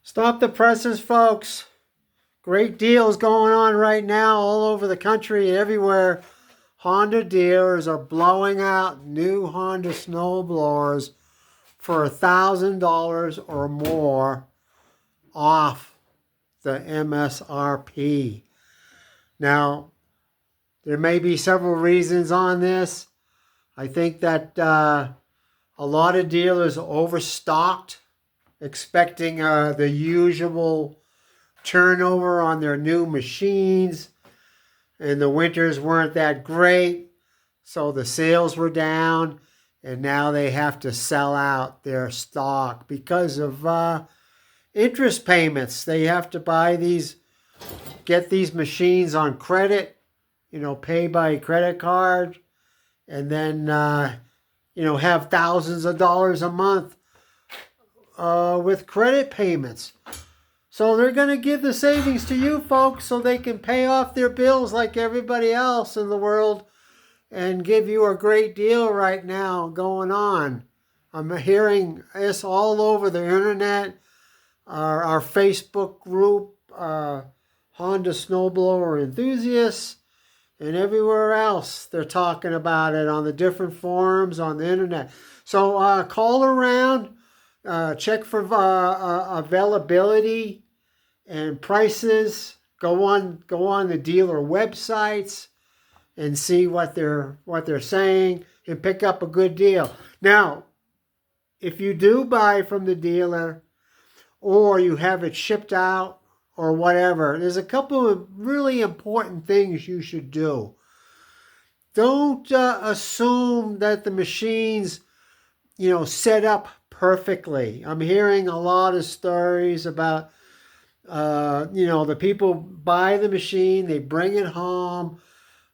Stop the presses, folks. Great deals going on right now all over the country and everywhere. Honda dealers are blowing out new Honda snowblowers for $1,000 or more off the MSRP. Now, there may be several reasons on this. I think that a lot of dealers overstocked, expecting the usual turnover on their new machines, and the winters weren't that great, so the sales were down, and now they have to sell out their stock because of interest payments. They have to get these machines on credit, pay by credit card, and then have thousands of dollars a month with credit payments. So they're going to give the savings to you folks so they can pay off their bills like everybody else in the world and give you a great deal right now going on. I'm hearing this all over the internet, our Facebook group, Honda Snowblower enthusiasts, and everywhere else. They're talking about it on the different forums on the internet. So call around, check for availability and prices. Go on the dealer websites and see what they're saying and pick up a good deal. Now, if you do buy from the dealer or you have it shipped out or whatever, there's a couple of really important things you should do. Don't assume that the machines, set up perfectly. I'm hearing a lot of stories about, the people buy the machine, they bring it home.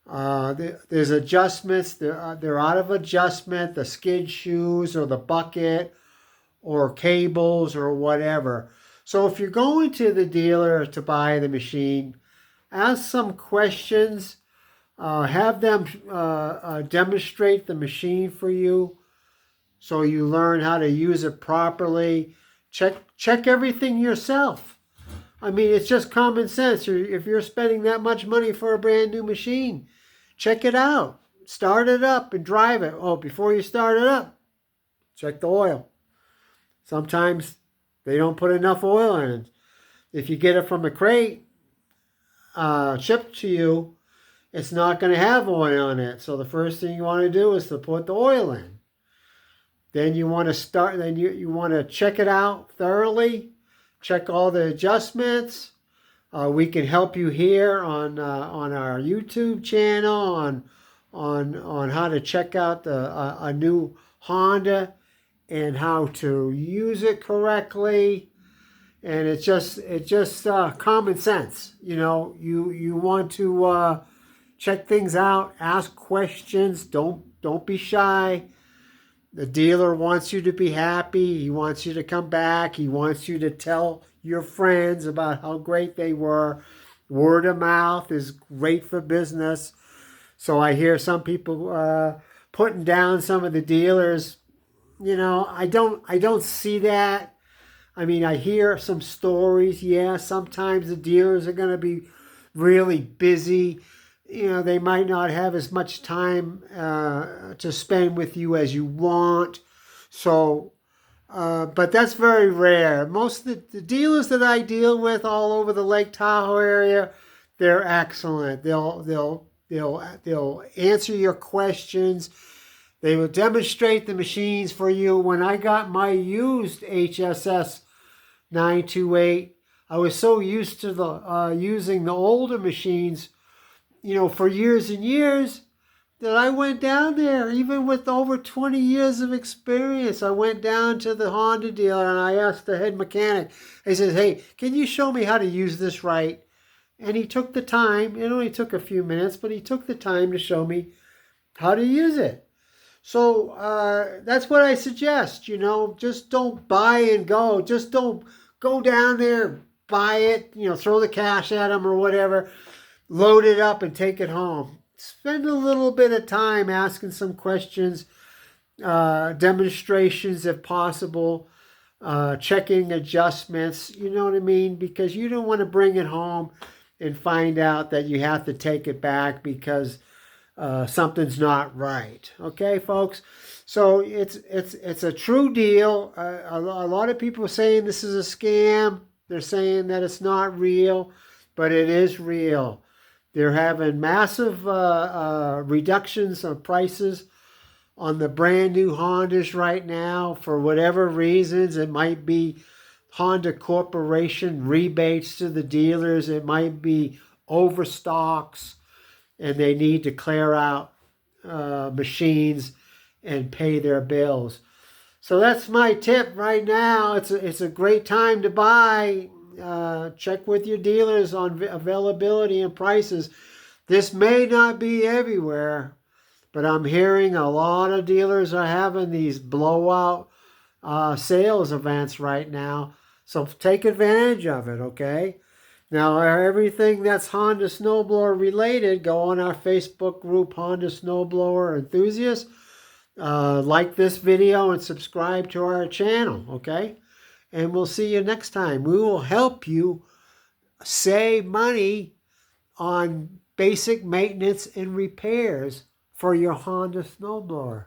There's adjustments. They're out of adjustment, the skid shoes or the bucket or cables or whatever. So if you're going to the dealer to buy the machine, ask some questions. Have them demonstrate the machine for you so you learn how to use it properly. Check everything yourself. I mean, it's just common sense. If you're spending that much money for a brand new machine, check it out. Start it up and drive it. Oh, before you start it up, check the oil. Sometimes they don't put enough oil in it. If you get it from a crate shipped to you, it's not going to have oil in it. So the first thing you want to do is to put the oil in. Then you want to start. Then you want to check it out thoroughly. Check all the adjustments. We can help you here on our YouTube channel on how to check out a new Honda and how to use it correctly. And it's just common sense. You want to check things out, ask questions. Don't be shy. The dealer wants you to be happy. He wants you to come back. He wants you to tell your friends about how great they were. Word of mouth is great for business. So I hear some people putting down some of the dealers. I don't see that. I mean, I hear some stories. Yeah, sometimes the dealers are going to be really busy. They might not have as much time to spend with you as you want. So, but that's very rare. Most of the dealers that I deal with all over the Lake Tahoe area, they're excellent. They'll answer your questions. They will demonstrate the machines for you. When I got my used HSS 928, I was so used to using the older machines, for years and years, that I went down there, even with over 20 years of experience. I went down to the Honda dealer and I asked the head mechanic. I said, "Hey, can you show me how to use this right?" And he took the time. It only took a few minutes, but he took the time to show me how to use it. So that's what I suggest. Just don't buy and go. Just don't go down there, buy it, throw the cash at them or whatever. Load it up and take it home. Spend a little bit of time asking some questions, demonstrations if possible. checking adjustments, you know what I mean? Because you don't want to bring it home and find out that you have to take it back because something's not right. Okay, folks? So it's a true deal. A lot of people are saying this is a scam. They're saying that it's not real, but it is real. They're having massive reductions of prices on the brand new Hondas right now for whatever reasons. It might be Honda Corporation rebates to the dealers. It might be overstocks and they need to clear out machines and pay their bills. So that's my tip right now. It's a great time to buy. Check with your dealers on availability and prices. This may not be everywhere, but I'm hearing a lot of dealers are having these blowout sales events right now. So take advantage of it, okay? Now, everything that's Honda Snowblower related, go on our Facebook group, Honda Snowblower Enthusiasts. Like this video and subscribe to our channel, okay? And we'll see you next time. We will help you save money on basic maintenance and repairs for your Honda Snowblower.